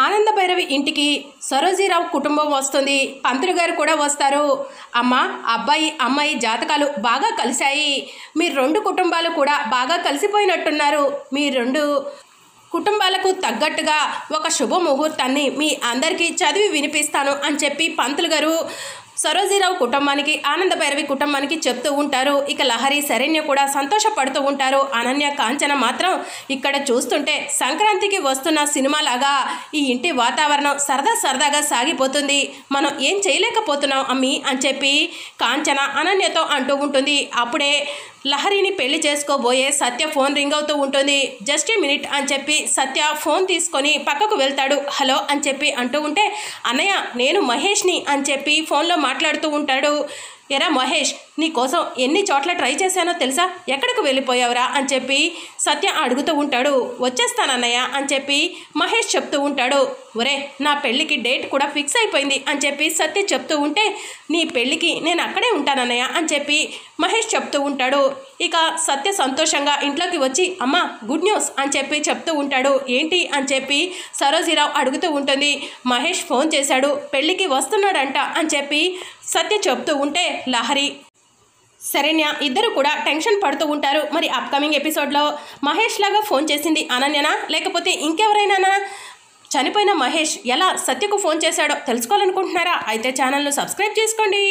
ఆనంద భైరవి ఇంటికి సరోజీరావు కుటుంబం వస్తుంది. పంతులు గారు కూడా వస్తారు. అమ్మ, అబ్బాయి అమ్మాయి జాతకాలు బాగా కలిశాయి. మీ రెండు కుటుంబాలు కూడా బాగా కలిసిపోయినట్టున్నారు. మీ రెండు కుటుంబాలకు తగ్గట్టుగా ఒక శుభముహూర్తాన్ని మీ అందరికీ చదివి వినిపిస్తాను అని చెప్పి పంతులు గారు సరోజీరావు కుటుంబానికి, ఆనంద భైరవి కుటుంబానికి చెప్తూ ఉంటారు. ఇక లహరి, శరణ్య కూడా సంతోషపడుతూ ఉంటారు. అనన్య, కాంచన మాత్రం ఇక్కడ చూస్తుంటే సంక్రాంతికి వస్తున్న సినిమాలాగా ఈ ఇంటి వాతావరణం సరదాగా సాగిపోతుంది. మనం ఏం చేయలేకపోతున్నాం అమ్మి అని చెప్పి కాంచన అనన్యతో అంటూ ఉంటుంది. అప్పుడే లహరిని పెళ్లి చేసుకోబోయే సత్య ఫోన్ రింగ్ అవుతూ ఉంటుంది. జస్ట్ ఏ మినిట్ అని చెప్పి సత్య ఫోన్ తీసుకొని పక్కకు వెళ్తాడు. హలో అని చెప్పి అంటూ ఉంటే, అన్నయ్య నేను మహేష్ని అని చెప్పి ఫోన్లో మాట్లాడుతూ ఉంటాడు. ఎరా మహేష్, నీ కోసం ఎన్ని చోట్ల ట్రై చేశానో తెలుసా? ఎక్కడికి వెళ్ళిపోయావురా అని చెప్పి సత్య అడుగుతూ ఉంటాడు. వచ్చేస్తానన్నయ్య అని చెప్పి మహేష్ చెప్తూ ఉంటాడు. ఒరే, నా పెళ్ళికి డేట్ కూడా ఫిక్స్ అయిపోయింది అని చెప్పి సత్య చెప్తూ ఉంటే, నీ పెళ్ళికి నేను అక్కడే ఉంటానన్నయ్య అని చెప్పి మహేష్ చెప్తూ ఉంటాడు. ఇక సత్య సంతోషంగా ఇంట్లోకి వచ్చి, అమ్మ గుడ్ న్యూస్ అని చెప్పి చెప్తూ ఉంటాడు. ఏంటి అని చెప్పి సరోజీరావు అడుగుతూ ఉంటుంది. మహేష్ ఫోన్ చేశాడు, పెళ్ళికి వస్తున్నాడంట అని చెప్పి సత్య చెప్తూ ఉంటే లహరి, శరణ్య ఇద్దరు కూడా టెన్షన్ పడుతూ ఉంటారు. మరి అప్కమింగ్ ఎపిసోడ్లో మహేష్ లాగా ఫోన్ చేసింది అనన్యనా లేకపోతే ఇంకెవరైనా? చనిపోయిన మహేష్ ఎలా సత్యకు ఫోన్ చేశాడో తెలుసుకోవాలనుకుంటున్నారా? అయితే ఛానల్ను సబ్స్క్రైబ్ చేసుకోండి.